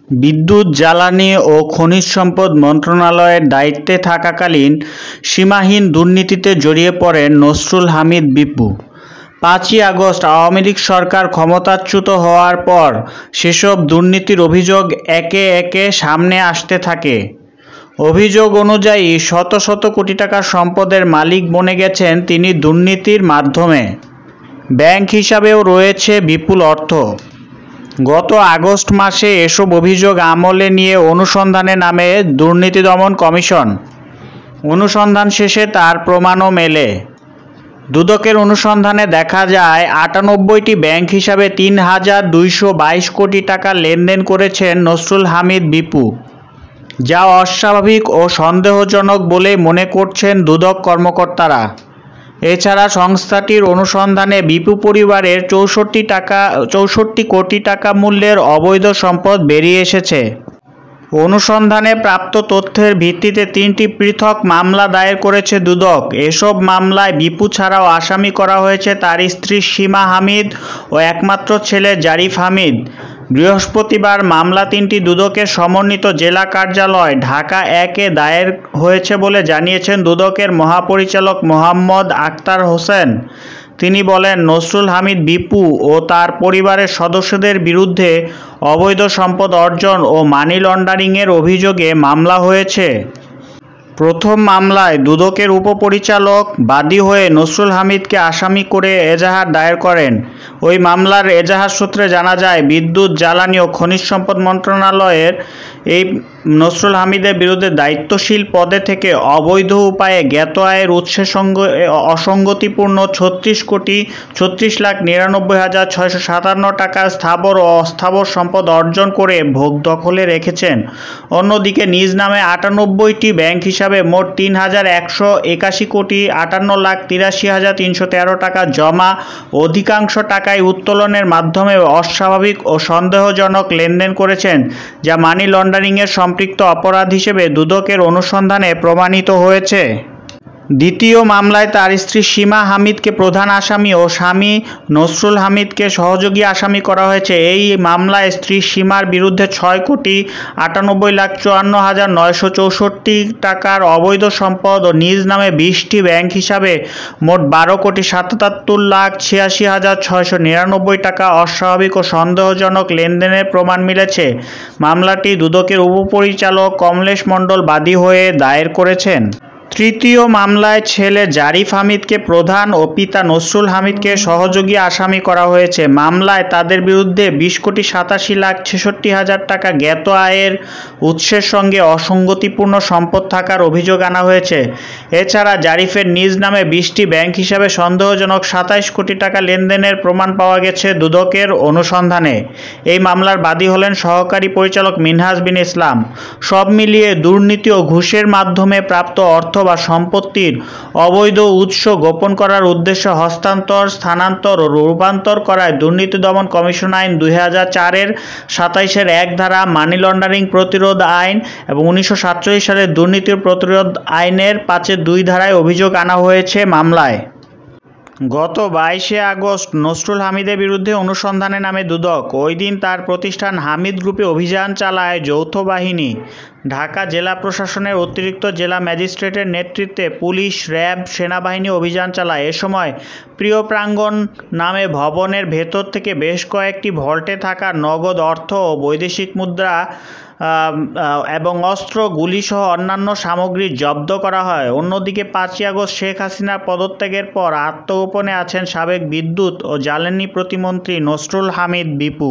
বিদ্যুৎ, জ্বালানি ও খনিজ সম্পদ মন্ত্রণালয়ের দায়িত্বে থাকাকালীন সীমাহীন দুর্নীতিতে জড়িয়ে পড়েন নসরুল হামিদ বিপু। ৫ই আগস্ট আওয়ামী লীগ সরকার ক্ষমতাচ্যুত হওয়ার পর সেসব দুর্নীতির অভিযোগ একে একে সামনে আসতে থাকে। অভিযোগ অনুযায়ী শত শত কোটি টাকার সম্পদের মালিক বনে গেছেন তিনি দুর্নীতির মাধ্যমে। ব্যাংক হিসাবেও রয়েছে বিপুল অর্থ। গত আগস্ট মাসে এসব অভিযোগ আমলে নিয়ে অনুসন্ধানে নামে দুর্নীতি দমন কমিশন। অনুসন্ধান শেষে তার প্রমাণও মেলে। দুদকের অনুসন্ধানে দেখা যায় ৯৮টি ব্যাংক হিসাবে ৩,২২২ কোটি টাকা লেনদেন করেছেন নসরুল হামিদ বিপু, যা অস্বাভাবিক ও সন্দেহজনক বলে মনে করছেন দুদক কর্মকর্তারা। এছাড়া সংস্থাটির অনুসন্ধানে বিপু পরিবারের ৬৪ কোটি টাকা মূল্যের অবৈধ সম্পদ বেরিয়ে এসেছে। অনুসন্ধানে প্রাপ্ত তথ্যের ভিত্তিতে ৩টি পৃথক মামলা দায়ের করেছে দুদক। এসব মামলায় বিপু ছাড়াও আসামি করা হয়েছে তার স্ত্রী সীমা হামিদ ও একমাত্র ছেলে জারিফ হামিদ। বৃহস্পতিবার মামলা ৩টি দুদকের সমন্বিত জেলা কার্যালয় ঢাকা ১-এ দায়ের হয়েছে বলে জানিয়েছেন দুদকের মহাপরিচালক মোহাম্মদ আখতার হোসেন। তিনি বলেন, নসরুল হামিদ বিপু ও তার পরিবারের সদস্যদের বিরুদ্ধে অবৈধ সম্পদ অর্জন ও মানি লন্ডারিংয়ের অভিযোগে মামলা হয়েছে। প্রথম মামলায় দুদকের উপপরিচালক বাদী হয়ে নসরুল হামিদকে আসামি করে এজাহার দায়ের করেন। ওই মামলার এজাহার সূত্রে জানা যায়, বিদ্যুৎ, জ্বালানি ও খনিজ সম্পদ মন্ত্রণালয়ের এই নসরুল হামিদের বিরুদ্ধে দায়িত্বশীল পদে থেকে অবৈধ উপায়ে জ্ঞাত আয়ের উৎসের সঙ্গে অসঙ্গতিপূর্ণ ৩৬,৯৯,৬৫৭ টাকার স্থাবর ও অস্থাবর সম্পদ অর্জন করে ভোগ দখলে রেখেছেন। অন্যদিকে নিজ নামে ৯৮টি ব্যাংক হিসাবে মোট ৩,১৮১ কোটি ৫৮,৮৩,৩১৩ টাকা জমা, অধিকাংশ টাকাই উত্তোলনের মাধ্যমে অস্বাভাবিক ও সন্দেহজনক লেনদেন করেছেন, যা মানি লন্ডারিংয়ের সম্পৃক্ত অপরাধ হিসেবে দুদকের অনুসন্ধানে প্রমাণিত হয়েছে। দ্বিতীয় মামলায় তার স্ত্রী সীমা হামিদকে প্রধান আসামি ও স্বামী নসরুল হামিদকে সহযোগী আসামি করা হয়েছে। এই মামলায় স্ত্রী সীমার বিরুদ্ধে ৬,৯৫,৫৪,৯৬৪ টাকার অবৈধ সম্পদ ও নিজ নামে ২০টি ব্যাংক হিসাবে মোট ১২,৭৭,৮৬,৬৯৯ টাকা অস্বাভাবিক ও সন্দেহজনক লেনদেনের প্রমাণ মিলেছে। মামলাটি দুদকের উপপরিচালক কমলেশ মণ্ডল বাদী হয়ে দায়ের করেছেন। তৃতীয় মামলায় ছেলে জারিফ হামিদকে প্রধান ও পিতা নসরুল হামিদকে সহযোগী আসামি করা হয়েছে। মামলায় তাদের বিরুদ্ধে ২০,৮৭,৬৬,০০০ টাকা জ্ঞাত আয়ের উৎসের সঙ্গে অসঙ্গতিপূর্ণ সম্পদ থাকার অভিযোগ আনা হয়েছে। এছাড়া জারিফের নিজ নামে ২০টি ব্যাংক হিসাবে সন্দেহজনক ২৭ কোটি টাকা লেনদেনের প্রমাণ পাওয়া গেছে দুদকের অনুসন্ধানে। এই মামলার বাদী হলেন সহকারী পরিচালক মিনহাজ বিন ইসলাম। সব মিলিয়ে দুর্নীতি ও ঘুষের মাধ্যমে প্রাপ্ত অর্থ বা সম্পত্তির অবৈধ উৎস গোপন করার উদ্দেশ্যে হস্তান্তর, স্থানান্তর ও রূপান্তর করায় দুর্নীতি দমন কমিশন আইন ২০০৪-এর ২৭-এর ১ ধারা, মানি লন্ডারিং প্রতিরোধ আইন এবং ১৯৪৭ সালের দুর্নীতি প্রতিরোধ আইনের ৫-এর ২ ধারায় অভিযোগ আনা হয়েছে মামলায়। গত ২২শে আগস্ট নসরুল হামিদের বিরুদ্ধে অনুসন্ধানে নামে দুদক। ওই দিন তার প্রতিষ্ঠান হামিদ গ্রুপে অভিযান চালায় যৌথ বাহিনী। ঢাকা জেলা প্রশাসনের অতিরিক্ত জেলা ম্যাজিস্ট্রেটের নেতৃত্বে পুলিশ, র্যাব, সেনাবাহিনী অভিযান চালায়। এ সময় প্রিয় প্রাঙ্গণ নামে ভবনের ভেতর থেকে বেশ কয়েকটি ভল্টে থাকা নগদ অর্থ ও বৈদেশিক মুদ্রা এবং অস্ত্র, গুলিসহ অন্যান্য সামগ্রী জব্দ করা হয়। অন্যদিকে ৫ই আগস্ট শেখ হাসিনার পদত্যাগের পর আত্মগোপনে আছেন সাবেক বিদ্যুৎ ও জ্বালানি প্রতিমন্ত্রী নসরুল হামিদ বিপু।